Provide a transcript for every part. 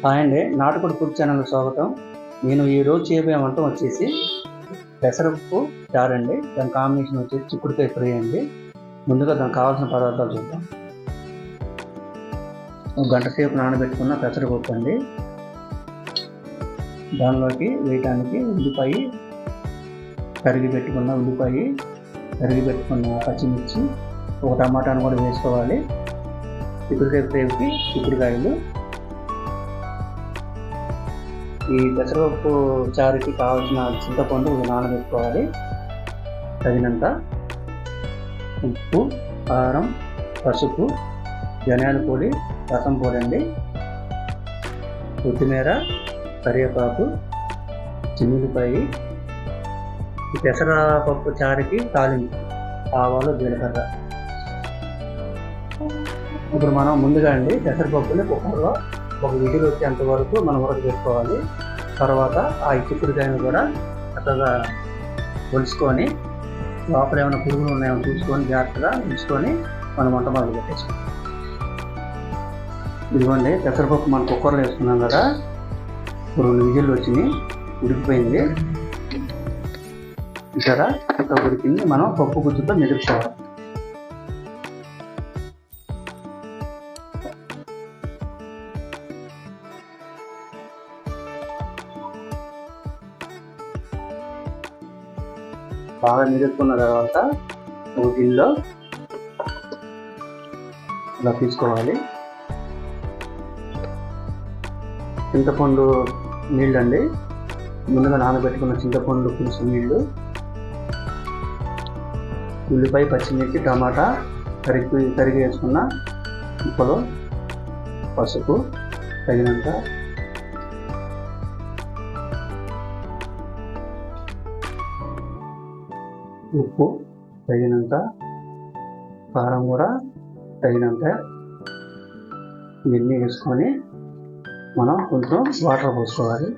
Hi అండి, నాటుకోడి food ఛానల్కి స్వాగతం. నేను ఈరోజు చేయబోయే వంట వచ్చేసి పెసరపప్పు చారు అండి. దాని కాంబినేషన్ వచ్చేసి చిక్కుడుకాయ ఫ్రై అండి. ముందుగా దానికి కావాల్సిన పదార్థాలు చూద్దాం. ఒక గంట సేపు నానబెట్టుకున్న పెసరపప్పు అండి. దానిలోకి వేయటానికి ఉల్లిపాయ, తరిగి పెట్టుకున్న ఉల్లిపాయ, తరిగి పెట్టుకున్న పచ్చిమిర్చి, ఒక టమాటాను కూడా వేసుకోవాలి. చిక్కుడుకాయ ఫ్రైకి చిక్కుడుకాయలు. ఈ పెసరపప్పు చారుకి కావాల్సిన చింతపండు నానబెట్టుకోవాలి. తగినంత ఉప్పు, కారం, పసుపు, ధనియాల పొడి, రసం పొడి అండి, కొత్తిమీర, కరివేపాకు, చిన్నులపాయ. ఈ పెసరపప్పు చారుకి తాలింపు ఆవాలు, జీలకర్ర. ఇప్పుడు మనం ముందుగా అండి పెసరపప్పుని కుక్కర్లో ఒక విజిల్ వచ్చేంత వరకు మనం ఉడకబెట్టుకోవాలి. తర్వాత ఆ చిక్కుడుకాయను కూడా చక్కగా ఒలుచుకొని లోపల ఏమైనా పురుగులు ఉన్నాయో చూసుకొని జాగ్రత్తగా ఉంచుకొని మనం వంట మొదలు పెట్టేసుకోవాలి. ఇదిగోండి పెసరపప్పు మనం కుక్కర్లో వేసుకున్నాం కదా, 2 విజిల్లు వచ్చినాయి, ఉడికిపోయింది. ఇక్కడ ఉడికింది. మనం పప్పు గుజ్జుతో మెదుపుకోవాలి. బాగా మెదుపుకున్న తర్వాత ఒక గిన్నెలో ఇలా తీసుకోవాలి. చింతపండు నీళ్ళు అండి, ముందుగా నానబెట్టుకున్న చింతపండు పులుసు నీళ్ళు, ఉల్లిపాయ, పచ్చిమిర్చి, టమాటా తరిగి వేసుకున్న ముక్కలు, పసుపు తగినంత, ఉప్పు తగినంత, కారం కూడా తగినంత, ఇవన్నీ వేసుకొని మనం కొంచెం వాటర్ పోసుకోవాలి.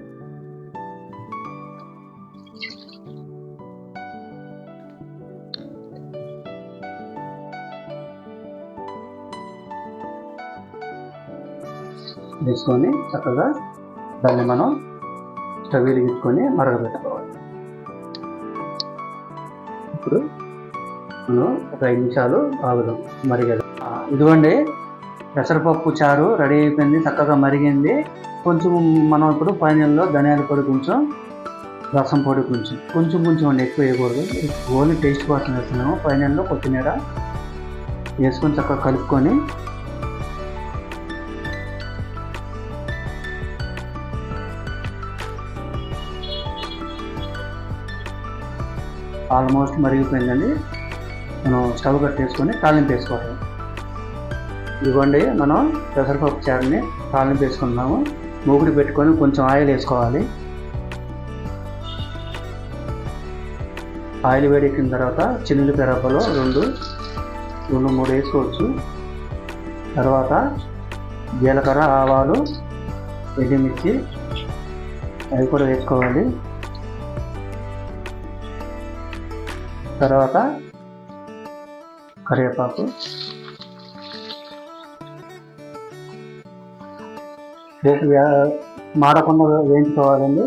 వేసుకొని చక్కగా దాన్ని మనం స్టవ్ వెలిగించుకొని మరగబెట్టుకోవాలి. ఇప్పుడు మనం ఒక 5 నిమిషాలు ఆగుదాం మరిగేది. ఇదిగోండి పెసరపప్పు చారు రెడీ అయిపోయింది, చక్కగా మరిగింది. కొంచెం మనం ఇప్పుడు ఫైనల్లో ధనియాల పొడి కొంచెం, రసం పొడి కొంచెం అండి, ఎక్కువ వేయకూడదు. ఓన్లీ టేస్ట్ కోసం వేస్తున్నాము. ఫైనల్లో కొత్తిమీర వేసుకొని చక్కగా కలుపుకొని ఆల్మోస్ట్ మరిగిపోయిందండి. మనం స్టవ్ కట్టేసుకొని తాలింపు వేసుకోవాలి. ఇదిగోండి మనం పెసరపప్పు చారుని తాలింపు వేసుకున్నాము. మూగుడు పెట్టుకొని కొంచెం ఆయిల్ వేసుకోవాలి. ఆయిల్ వేడెక్కిన తర్వాత చిన్నులపాయ రవ్వలు 2-3 వేసుకోవచ్చు. తర్వాత జీలకర్ర, ఆవాలు, ఎండుమిర్చి అవి కూడా వేసుకోవాలి. తర్వాత కరివేపాకు, వేసి మాడకుండా వేయించుకోవాలండి.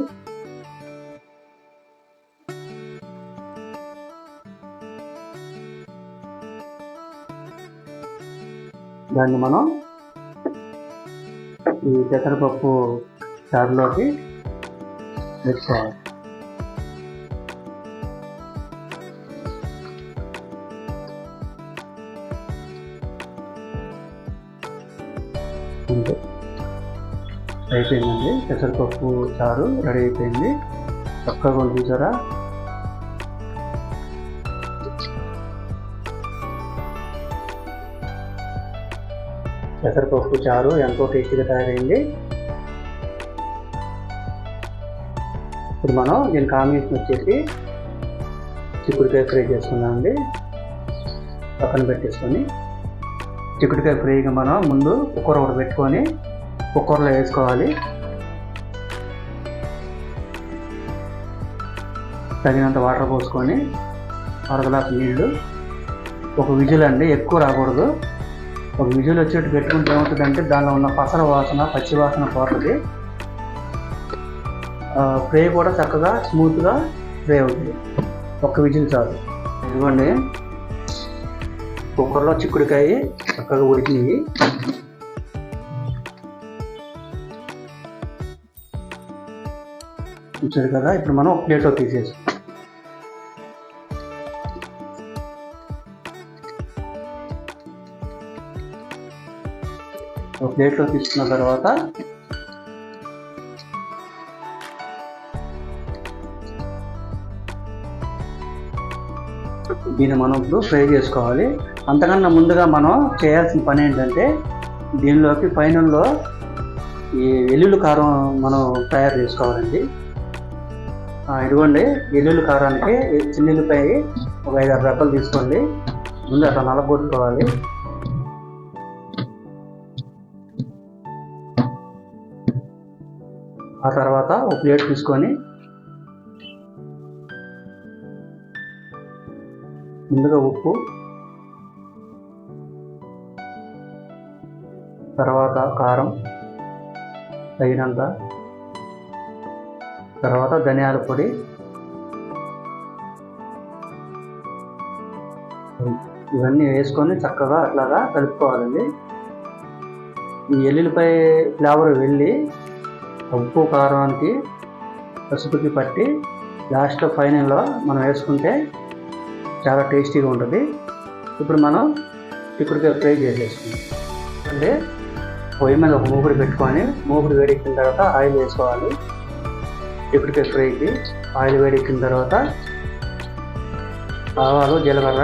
దాన్ని మనం ఈ పెసరపప్పు చారులోకి వేసుకోవాలి. అయిపోయిందండి, పెసరపప్పు చారు రెడీ అయిపోయింది. చక్కగా చూసారా. పెసరపప్పు చారు ఎంతో టేస్టీగా తయారైంది. ఇప్పుడు మనం దీని కాంబినేషన్ వచ్చేసి చిక్కుడుకాయ ఫ్రై చేసుకున్నామండి. పక్కన పెట్టేసుకొని చిక్కుడుకాయ ఫ్రైగా మనం ముందు కుక్కర్ ఒకటి పెట్టుకొని కుక్కర్లో వేసుకోవాలి. తగినంత వాటర్ పోసుకొని 1 గ్లాసు నీళ్ళు, ఒక విజిల్ అండి, ఎక్కువ రాకూడదు. ఒక విజువల్ వచ్చేట్టు పెట్టుకుంటే ఏమవుతుందంటే దానిలో ఉన్న పసర వాసన పచ్చి వాసన పోతుంది. ఫ్రై కూడా చక్కగా స్మూత్గా ఫ్రై అవుతుంది. ఒక్క విజిల్ చాలు. ఇదిగోండి కుక్కర్లో చిక్కుడుకాయ చక్కగా ఉడికినాయి. చూసారు కదా, ఇప్పుడు మనం ఒక ప్లేట్లో తీసేసి ఒక ప్లేట్లో తీసుకున్న తర్వాత దీన్ని మనం ఇప్పుడు ఫ్రై చేసుకోవాలి. అంతకన్నా ముందుగా మనం చేయాల్సిన పని ఏంటంటే దీనిలోకి ఫైనల్లో ఈ వెల్లుల్లి కారం మనం తయారు చేసుకోవాలండి. ఇదిగోండి వెల్లుల్లి కారానికి చిన్నెల్లిపాయ ఒక 5-6 రెబ్బలు తీసుకోండి. ముందు అట్లా నలగొట్టుకోవాలి. ఆ తర్వాత ఒక ప్లేట్ తీసుకొని ముందుగా ఉప్పు, తర్వాత కారం తగినంత, తర్వాత ధనియాల పొడి, ఇవన్నీ వేసుకొని చక్కగా అట్లాగా కలుపుకోవాలండి. ఈ ఎల్లుల్లిపాయ ఫ్లేవర్ వెళ్ళి ఉప్పు కారానికి పసుపుకి పట్టి లాస్ట్లో ఫైనల్లో మనం వేసుకుంటే చాలా టేస్టీగా ఉంటుంది. ఇప్పుడు మనం చిక్కుడుకాయ ఫ్రై చేసేసుకుంటాం. అంటే పొయ్యి మీద ఒక మూకుడు పెట్టుకొని మూకుడు వేడెక్కిన తర్వాత ఆయిల్ వేసుకోవాలి. చిక్కుడుకాయ ఫ్రైకి ఆయిల్ వేడెక్కిన తర్వాత ఆవాలు, జీలకర్ర,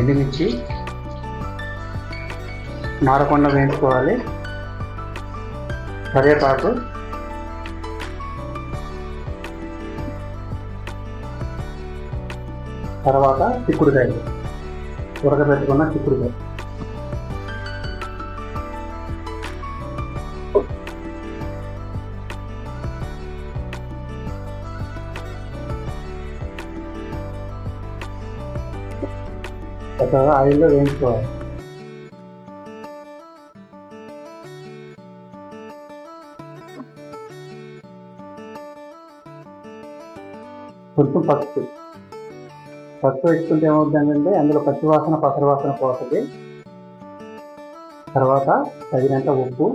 ఎండుమిర్చి మారకుండా వేయించుకోవాలి. కరివేపాకు, తర్వాత చిక్కుడుకాయలు, ఉడకబెట్టుకున్న చిక్కుడుకాయ, చక్కగా ఆయిల్లో వేయించుకోవాలి. కొంచెం పసుపు వేసుకుంటే ఏమవుతుందంటే అందులో పచ్చి వాసన పసర వాసన పోతుంది. తర్వాత తగినంత ఉప్పు,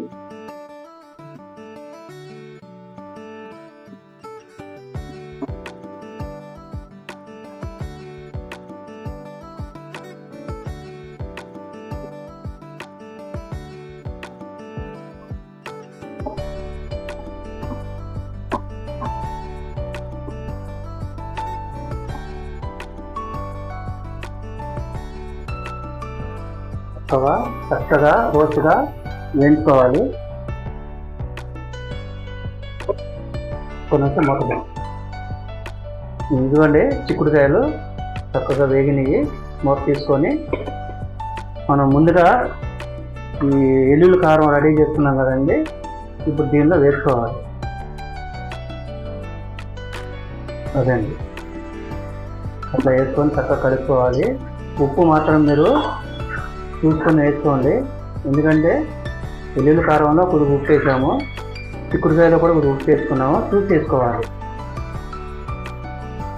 చక్కగా రోస్ట్గా వేయించుకోవాలి. కొంచెం మొదలు ఇదిగోండి చిక్కుడుకాయలు చక్కగా వేగినవి మూత తీసుకొని మనం ముందుగా ఈ ఎల్లుల్లి కారం రెడీ చేసుకున్నాం కదండి, ఇప్పుడు దీనిలో వేసుకోవాలి. అదండి అట్లా వేసుకొని చక్కగా కలుపుకోవాలి. ఉప్పు మాత్రం మీరు చూసుకొని వేసుకోండి, ఎందుకంటే వెల్లుల్లి కారంలో కొద్దిగా ఉప్పు వేసాము, చిక్కుడుకాయలో కూడా కొద్దిగా ఉప్పు వేసుకున్నాము, చూసి వేసుకోవాలి.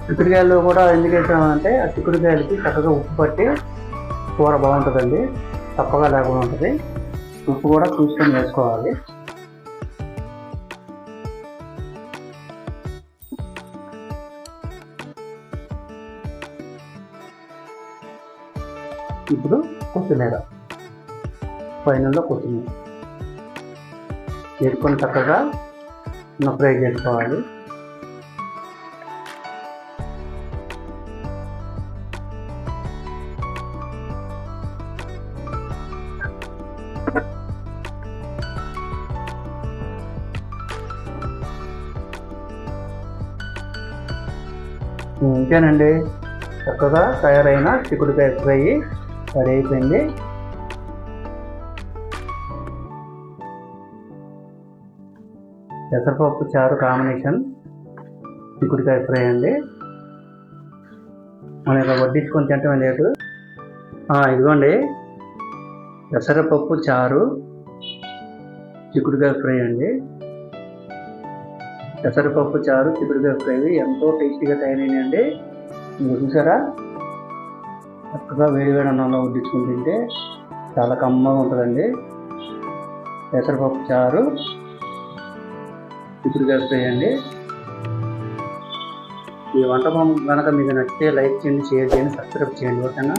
చిక్కుడుకాయల్లో కూడా ఎందుకు వేసామంటే ఆ చిక్కుడుకాయలకి చక్కగా ఉప్పు పట్టి కూర బాగుంటుందండి, తప్పగా లేకుండా ఉంటుంది. ఉప్పు కూడా చూసుకొని వేసుకోవాలి. ఇప్పుడు కొత్తిమీర, ఫైనల్లో కొత్తిమీర వేసుకొని చక్కగా ఫ్రై చేసుకోవాలి. ఇంకేనండి, చక్కగా తయారైన చిక్కుడుకాయ ఫ్రై రెడీ అయిపోయింది. పెసరపప్పు చారు కాంబినేషన్ చిక్కుడుకాయ ఫ్రై అండి. మనం ఇక్కడ వడ్డించుకొని తింటాం లేదు. ఇదిగోండి పెసరపప్పు చారు చిక్కుడుకాయ ఫ్రై అండి. పెసరపప్పు చారు చిక్కుడుకాయ ఫ్రై ఎంతో టేస్టీగా తయారైనాయండి. మీరు చూసారా, చక్కగా వేడివేడి అన్నంలో వడ్డించుకుని తింటే చాలా కమ్మగా ఉంటుందండి. పెసరపప్పు చారు చిక్కుడుకాయ ఫ్రై అండి. ఈ వంటకం కనుక మీకు నచ్చితే లైక్ చేయండి, షేర్ చేయండి, సబ్స్క్రైబ్ చేయండి. ఓకేనా.